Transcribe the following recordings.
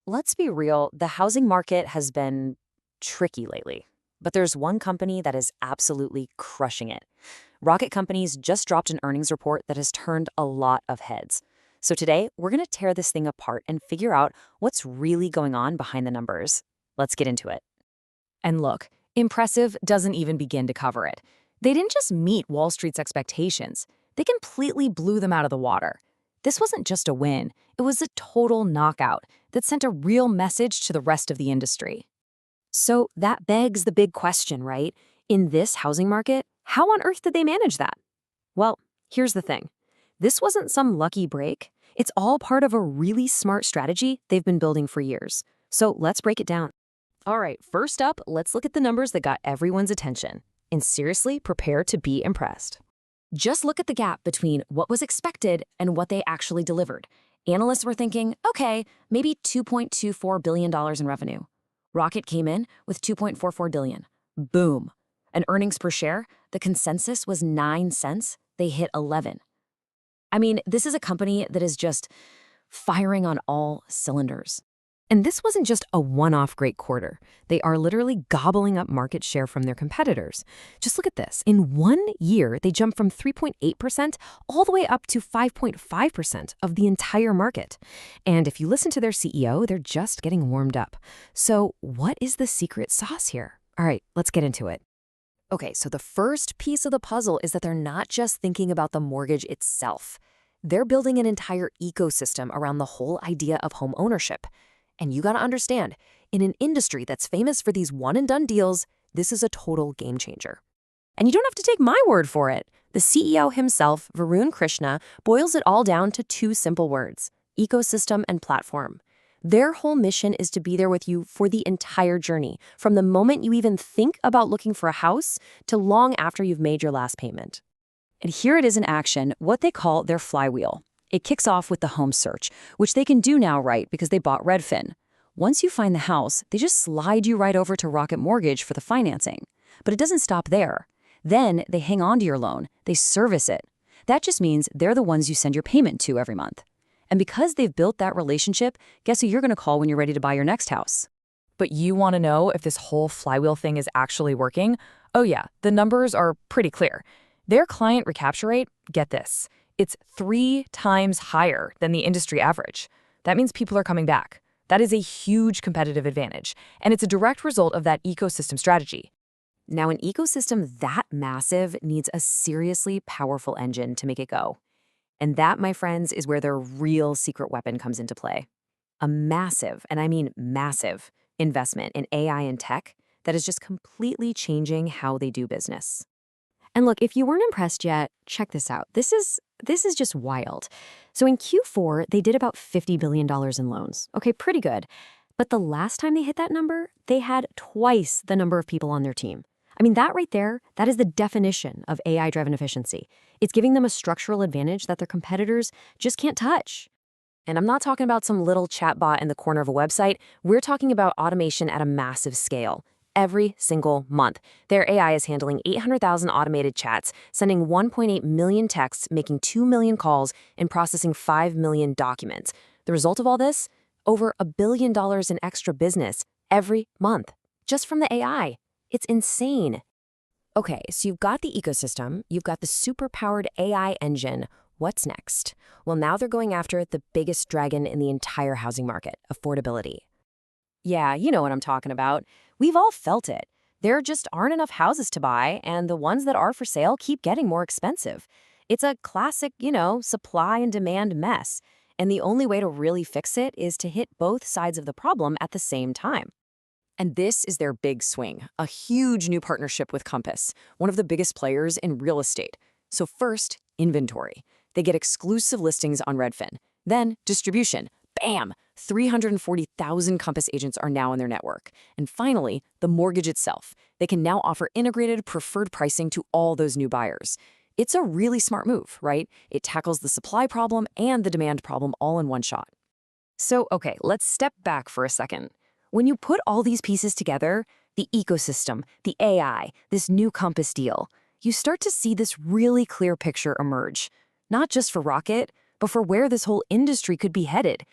Let's be real, the housing market has been tricky lately. But there's one company that is absolutely crushing it. Rocket Companies just dropped an earnings report that has turned a lot of heads. So today, we're going to tear this thing apart and figure out what's really going on behind the numbers. Let's get into it. And look, impressive doesn't even begin to cover it. They didn't just meet Wall Street's expectations, they completely blew them out of the water. This wasn't just a win, it was a total knockout that sent a real message to the rest of the industry. So that begs the big question, right? In this housing market, how on earth did they manage that? Well, here's the thing. This wasn't some lucky break. It's all part of a really smart strategy they've been building for years. So let's break it down. All right, first up, let's look at the numbers that got everyone's attention. And seriously, prepare to be impressed. Just look at the gap between what was expected and what they actually delivered. Analysts were thinking, okay, maybe $2.24 billion in revenue. Rocket came in with $2.44 billion. Boom. And earnings per share, the consensus was 9 cents. They hit 11. I mean, this is a company that is just firing on all cylinders. And this wasn't just a one-off great quarter. They are literally gobbling up market share from their competitors. Just look at this. In 1 year, they jumped from 3.8% all the way up to 5.5% of the entire market. And if you listen to their CEO, they're just getting warmed up. So what is the secret sauce here? All right, let's get into it. Okay, so the first piece of the puzzle is that they're not just thinking about the mortgage itself. They're building an entire ecosystem around the whole idea of home ownership. And you gotta understand, in an industry that's famous for these one-and-done deals, this is a total game changer. And you don't have to take my word for it. The CEO himself, Varun Krishna, boils it all down to 2 simple words: ecosystem and platform. Their whole mission is to be there with you for the entire journey, from the moment you even think about looking for a house to long after you've made your last payment. And here it is in action, what they call their flywheel. It kicks off with the home search, which they can do now, right, because they bought Redfin. Once you find the house, they just slide you right over to Rocket Mortgage for the financing. But it doesn't stop there. Then they hang on to your loan. They service it. That just means they're the ones you send your payment to every month. And because they've built that relationship, guess who you're going to call when you're ready to buy your next house? But you want to know if this whole flywheel thing is actually working? Oh yeah, the numbers are pretty clear. Their client recapture rate, get this, it's 3 times higher than the industry average. That means people are coming back. That is a huge competitive advantage, and it's a direct result of that ecosystem strategy. Now, an ecosystem that massive needs a seriously powerful engine to make it go. And that, my friends, is where their real secret weapon comes into play. A massive, and I mean massive, investment in AI and tech that is just completely changing how they do business. And look, if you weren't impressed yet, check this out. This is just wild. So in Q4, they did about $50 billion in loans. Okay, pretty good. But the last time they hit that number, they had twice the number of people on their team. I mean, that right there, that is the definition of AI-driven efficiency. It's giving them a structural advantage that their competitors just can't touch. And I'm not talking about some little chatbot in the corner of a website. We're talking about automation at a massive scale. Every single month, their AI is handling 800,000 automated chats, sending 1.8 million texts, making 2 million calls, and processing 5 million documents. The result of all this? Over $1 billion in extra business every month, just from the AI. It's insane. Okay, so you've got the ecosystem, you've got the super-powered AI engine. What's next? Well, now they're going after the biggest dragon in the entire housing market, affordability. Yeah, you know what I'm talking about. We've all felt it. There just aren't enough houses to buy, and the ones that are for sale keep getting more expensive. It's a classic, supply and demand mess. And the only way to really fix it is to hit both sides of the problem at the same time. And this is their big swing, a huge new partnership with Compass, one of the biggest players in real estate. So first, inventory. They get exclusive listings on Redfin. Then distribution. Bam! 340,000 Compass agents are now in their network. And finally, the mortgage itself. They can now offer integrated preferred pricing to all those new buyers. It's a really smart move, right? It tackles the supply problem and the demand problem all in one shot. So, okay, let's step back for a second. When you put all these pieces together, the ecosystem, the AI, this new Compass deal, you start to see this really clear picture emerge. Not just for Rocket, but for where this whole industry could be headed.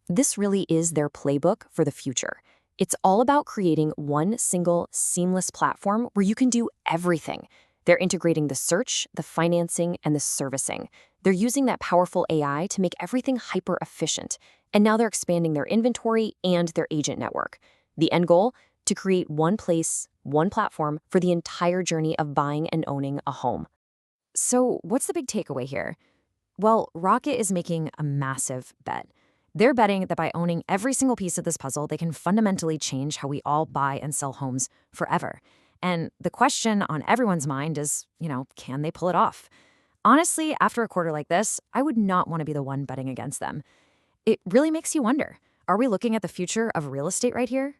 This really is their playbook for the future. It's all about creating one single, seamless platform where you can do everything. They're integrating the search, the financing, and the servicing. They're using that powerful AI to make everything hyper efficient. And now they're expanding their inventory and their agent network. The end goal? To create one place, one platform for the entire journey of buying and owning a home. So, what's the big takeaway here? Well, Rocket is making a massive bet. They're betting that by owning every single piece of this puzzle, they can fundamentally change how we all buy and sell homes forever. And the question on everyone's mind is, can they pull it off? Honestly, after a quarter like this, I would not want to be the one betting against them. It really makes you wonder, are we looking at the future of real estate right here?